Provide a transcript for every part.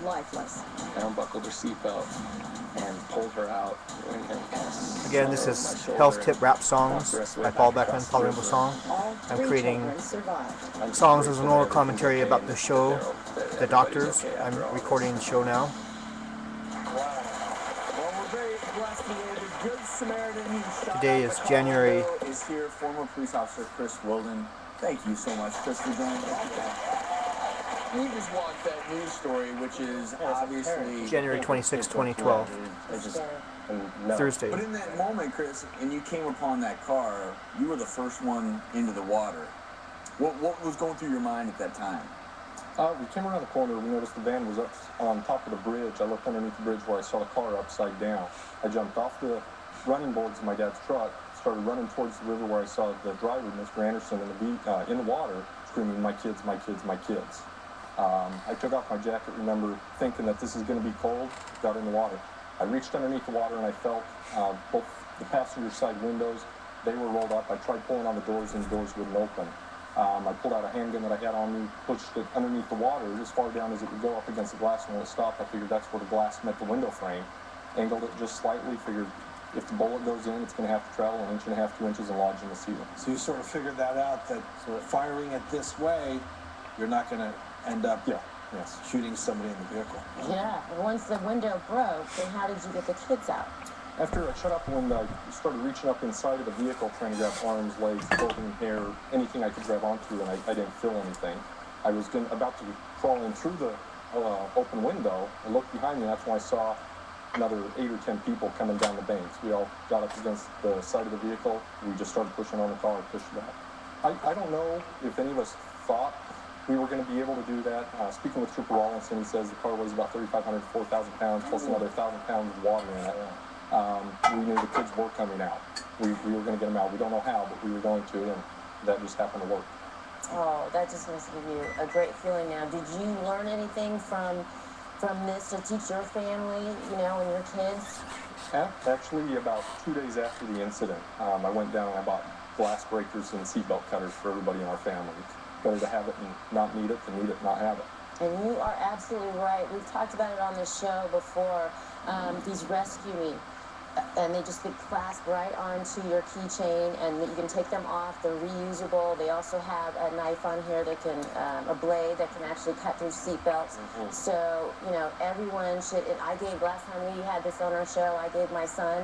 Lifeless. I unbuckled her seatbelt and pulled her out. Again, this is Health Tip Rap Songs by Paul Beckman, Polyrainbow Song. I'm creating songs as an oral commentary about the show, The Doctors. I'm recording the show now. Today is January. Is here, former police officer Chris Wilden. Thank you so much, Chris, for joining us. We just watched that news story, which is obviously January 26, 2012. Thursday. But in that moment, Chris, and you came upon that car, you were the first one into the water. What was going through your mind at that time? We came around the corner. We noticed the van was up on top of the bridge. I looked underneath the bridge where I saw the car upside down. I jumped off the running boards of my dad's truck, started running towards the river where I saw the driver, Mr. Anderson, in the water, screaming, "My kids, my kids, my kids." I took off my jacket, remember thinking that this is going to be cold, got in the water. I reached underneath the water and I felt both the passenger side windows, they were rolled up. I tried pulling on the doors and the doors wouldn't open. I pulled out a handgun that I had on me, pushed it underneath the water as far down as it would go up against the glass, and when it stopped, I figured that's where the glass met the window frame. Angled it just slightly, figured if the bullet goes in, it's going to have to travel 1.5 to 2 inches and lodge in the ceiling. So you sort of figured that out, that firing it this way, you're not going to end up shooting somebody in the vehicle. Yeah, and once the window broke, then how did you get the kids out? After I shut up the window, I started reaching up inside of the vehicle, trying to grab arms, legs, clothing, hair, anything I could grab onto, and I didn't feel anything. I was about to crawl in through the open window. I looked behind me, and that's when I saw another 8 or 10 people coming down the banks. We all got up against the side of the vehicle. We just started pushing on the car, pushed it out. I don't know if any of us thought we were going to be able to do that. Speaking with Trooper Rawlinson, he says the car weighs about 3,500 to 4,000 pounds, plus another 1,000 pounds of water in it. We knew the kids were coming out. We were going to get them out. We don't know how, but we were going to, and that just happened to work. Oh, that just must give you a great feeling now. Did you learn anything from this to teach your family, and your kids? Actually, about 2 days after the incident, I went down and I bought glass breakers and seatbelt cutters for everybody in our family. Better to have it and not need it than need it and not have it. And you are absolutely right. We've talked about it on the show before, these rescue me. And they just get clasped right onto your keychain, and you can take them off. They're reusable. They also have a knife on here that can, a blade that can actually cut through seatbelts. So, everyone should. And I gave last time we had this on our show, I gave my son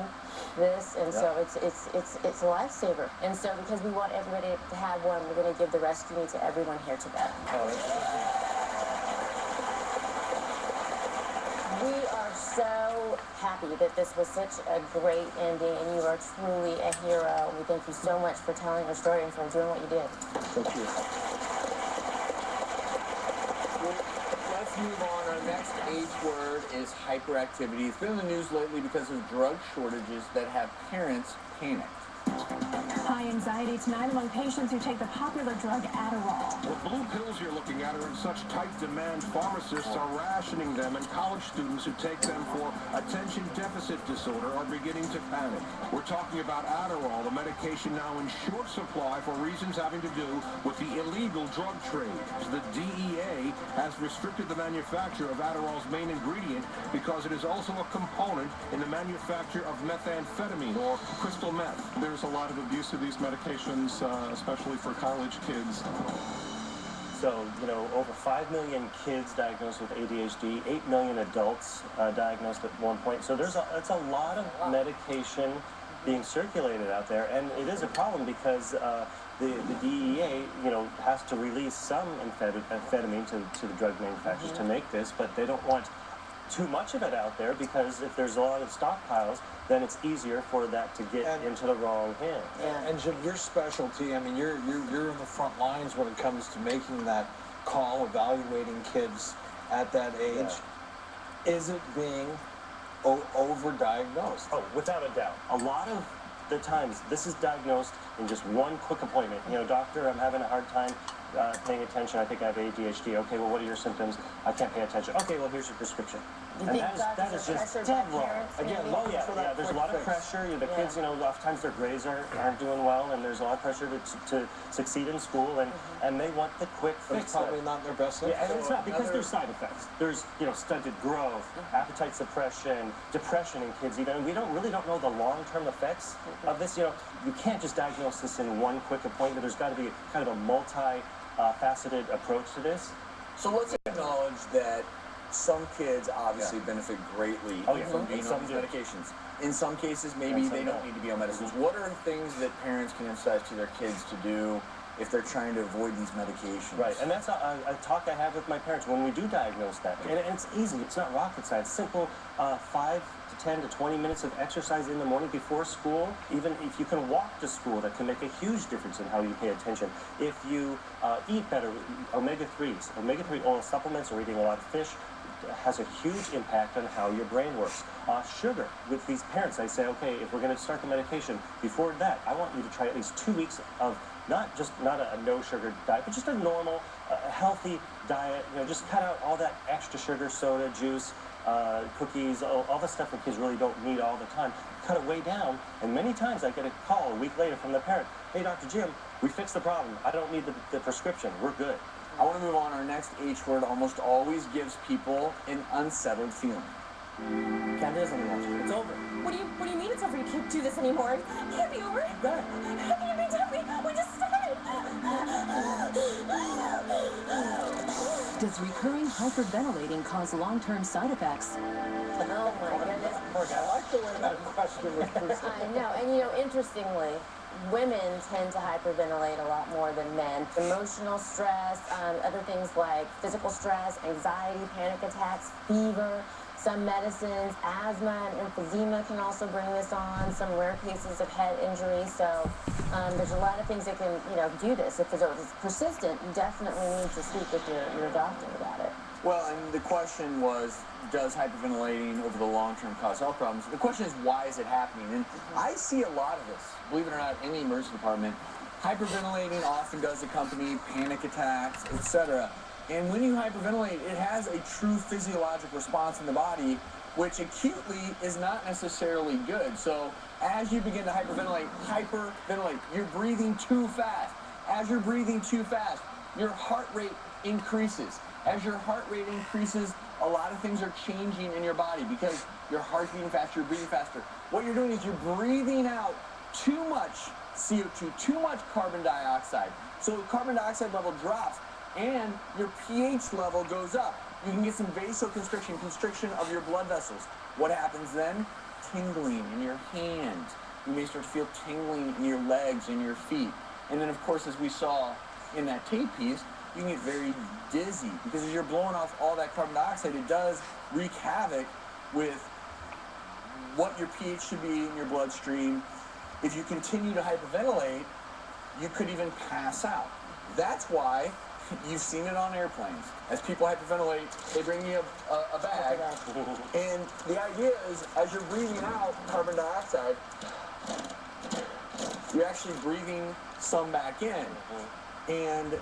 this, and so it's a lifesaver. And so because we want everybody to have one, we're going to give the rescue me to everyone here today. We are so happy that this was such a great ending, and you are truly a hero. We thank you so much for telling your story and for doing what you did. Thank you. Let's move on. Our next H word is hyperactivity. It's been in the news lately because of drug shortages that have parents panicked. High anxiety tonight among patients who take the popular drug Adderall. The blue pills you're looking at are in such tight demand, pharmacists are rationing them, and college students who take them for attention deficit disorder are beginning to panic. We're talking about Adderall, the medication now in short supply for reasons having to do with the illegal drug trade. The DEA has restricted the manufacture of Adderall's main ingredient because it is also a component in the manufacture of methamphetamine, or crystal meth. There's a lot of abuse of these medications, especially for college kids. So, over 5 million kids diagnosed with ADHD, 8 million adults diagnosed at one point. So it's a lot of medication being circulated out there, and it is a problem because the DEA, has to release some amphetamine to the drug manufacturers to make this, but they don't want too much of it out there, because if there's a lot of stockpiles, then it's easier for that to get into the wrong hands. And Jim, your specialty, I mean, you're in the front lines when it comes to making that call, evaluating kids at that age. Yeah. Is it being overdiagnosed? Oh, without a doubt. A lot of the times, this is diagnosed in just one quick appointment. Doctor, I'm having a hard time paying attention. I think I have ADHD. Okay, well, what are your symptoms? I can't pay attention. Okay, well, here's your prescription. You And think that is just dead wrong. Again, looking yeah, for that there's a quick lot of fix. pressure. The kids, you know, oftentimes their grades aren't doing well, and there's a lot of pressure to succeed in school, and they want the quick But fix. it's probably not in their best interest. Yeah, and it's not, because there's side effects. There's, you know, stunted growth, appetite suppression, depression in kids even. And we really don't know the long-term effects of this. You know, you can't just diagnose this in one quick appointment. There's got to be kind of a multi-faceted approach to this. So let's acknowledge that some kids obviously benefit greatly from being on these medications. In some cases, maybe they don't need to be on medicines. What are things that parents can emphasize to their kids to do if they're trying to avoid these medications? Right, and that's a talk I have with my parents when we do diagnose that. And it's easy, it's not rocket science. Simple 5 to 10 to 20 minutes of exercise in the morning before school. Even if you can walk to school, that can make a huge difference in how you pay attention. If you eat better, omega-3s, omega-3 oil supplements, or eating a lot of fish, has a huge impact on how your brain works. Sugar, with these parents, I say, okay, if we're going to start the medication, before that, I want you to try at least 2 weeks of not a no sugar diet, but just a normal, healthy diet. You know, just cut out all that extra sugar, soda, juice, cookies, all the stuff that kids really don't need all the time. Cut it way down, and many times I get a call a week later from the parent, hey, Dr. Jim, we fixed the problem. I don't need the prescription. We're good. I want to move on. Our next H word almost always gives people an unsettled feeling. Can't do something else. It's over. What do you mean it's over? You can't do this anymore. It can't be over. How can you be telling me? We just started. Does recurring hyperventilating cause long-term side effects? Oh my goodness. I like the way that question was presented. I know, and you know, interestingly, women tend to hyperventilate a lot more than men. Emotional stress, other things like physical stress, anxiety, panic attacks, fever. Some medicines, asthma and emphysema can also bring this on. Some rare cases of head injury. So there's a lot of things that can, you know, do this. If it's persistent, you definitely need to speak with your doctor about it. Well, and the question was, does hyperventilating over the long term cause health problems? The question is, why is it happening? And I see a lot of this, believe it or not, in the emergency department. Hyperventilating often does accompany panic attacks, etc. And when you hyperventilate, it has a true physiologic response in the body, which acutely is not necessarily good. So as you begin to hyperventilate, you're breathing too fast. As you're breathing too fast, your heart rate increases. As your heart rate increases, a lot of things are changing in your body because your heart's beating faster, you're breathing faster. What you're doing is you're breathing out too much CO2, too much carbon dioxide. So the carbon dioxide level drops and your pH level goes up. You can get some vasoconstriction, constriction of your blood vessels. What happens then? Tingling in your hands. You may start to feel tingling in your legs and your feet. And then, of course, as we saw in that tape piece, you can get very dizzy because as you're blowing off all that carbon dioxide, it does wreak havoc with what your pH should be in your bloodstream. If you continue to hyperventilate, you could even pass out. That's why you've seen it on airplanes. As people hyperventilate, they bring you a bag, and the idea is as you're breathing out carbon dioxide, you're actually breathing some back in. And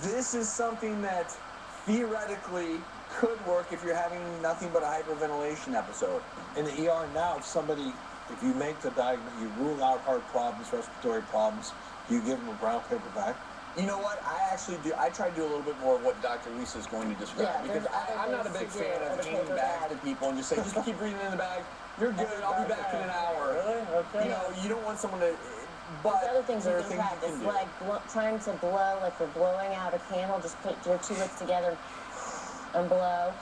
this is something that theoretically could work if you're having nothing but a hyperventilation episode. In the ER now, if you make the diagnosis, you rule out heart problems, respiratory problems, you give them a brown paper bag. You know what? I actually do. I try to do a little bit more of what Dr. Lisa is going to describe because I'm not a big fan of handing bags to people and just say, just keep breathing in the bag. You're good. I'll be back in an hour. Really? Okay. You know, you don't want someone to. But there's other things you can practice, like trying to blow, like you're blowing out a candle. Just put your two lips together and blow.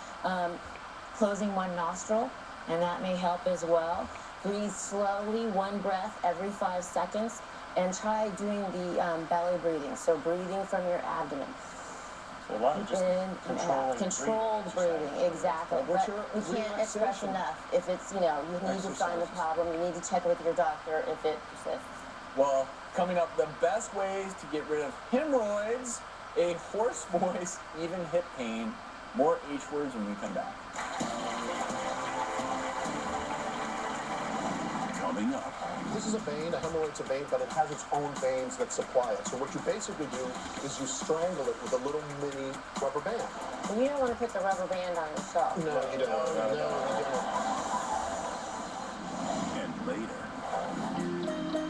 Closing one nostril, and that may help as well. Breathe slowly, one breath every 5 seconds. And try doing the belly breathing, so breathing from your abdomen. So a lot of just controlled breathing, exactly. But we can't express enough. If it's, you know, you need to find the problem, you need to check with your doctor if it persists. Well, coming up, the best ways to get rid of hemorrhoids, a hoarse voice, even hip pain. More H words when we come back. coming up. This is a vein, a hemorrhoid's a vein, but it has its own veins that supply it. So what you basically do is you strangle it with a little mini rubber band. And you don't want to put the rubber band on yourself. No, you don't. No, you don't. And later,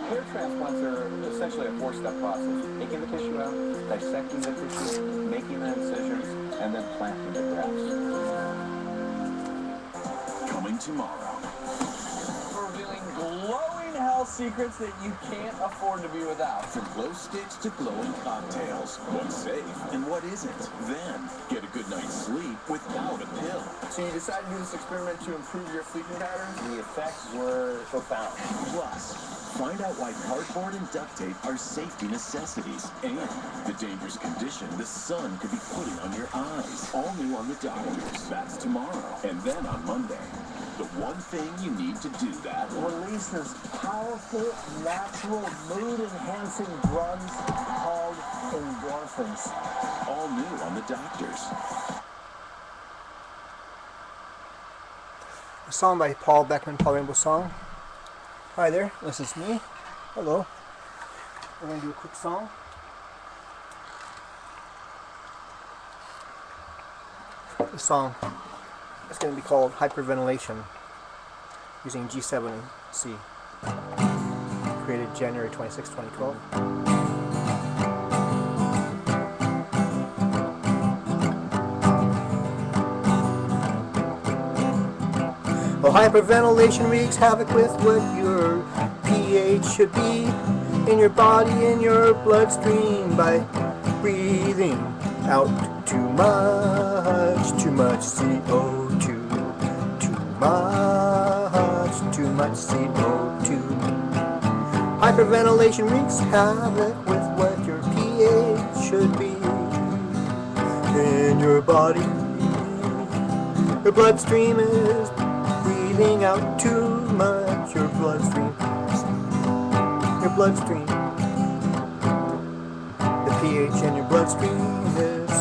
Hair transplants are essentially a four-step process. Taking the tissue out, dissecting the tissue, making the incisions, and then planting the grafts. coming tomorrow. Revealing glowing health secrets that you can't afford to be without. From glow sticks to glowing cocktails. What's safe and what isn't? Then, get a good night's sleep without a pill. So you decided to do this experiment to improve your sleeping patterns? The effects were profound. Plus, find out why cardboard and duct tape are safety necessities and the dangerous condition the sun could be putting on your eyes. All new on The Doctors. That's tomorrow. And then on Monday, the one thing you need to do that releases powerful, natural, mood-enhancing drugs called endorphins. All new on The Doctors. A song by Paul Beckman, Paul Rainbow Song. Hi there, this is me. Hello. We're going to do a quick song. This song is going to be called Hyperventilation, using G7 and C. Created January 26, 2012. Well, hyperventilation wreaks havoc with what your pH should be in your body, in your bloodstream, by breathing out too much CO2, too much CO2. Hyperventilation wreaks havoc with what your pH should be in your body. Your bloodstream is breathing out too much. Your bloodstream. The pH in your bloodstream is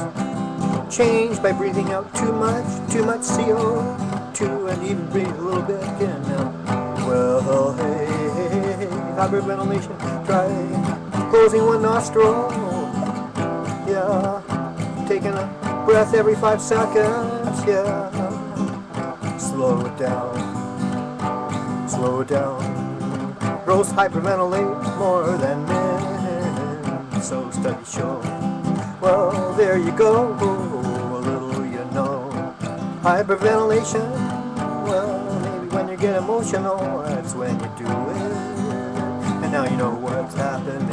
changed by breathing out too much CO2, and even breathe a little bit in now. Well, hey, hyperventilation. Try closing one nostril. Yeah, taking a breath every 5 seconds. Yeah. Slow it down. Girls hyperventilate more than men, so studies show. Well, there you go, a little you know. Hyperventilation, well, maybe when you get emotional, that's when you do it. And now you know what's happening,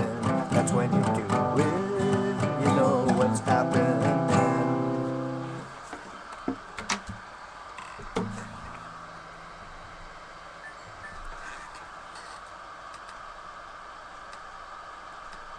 that's when you do it.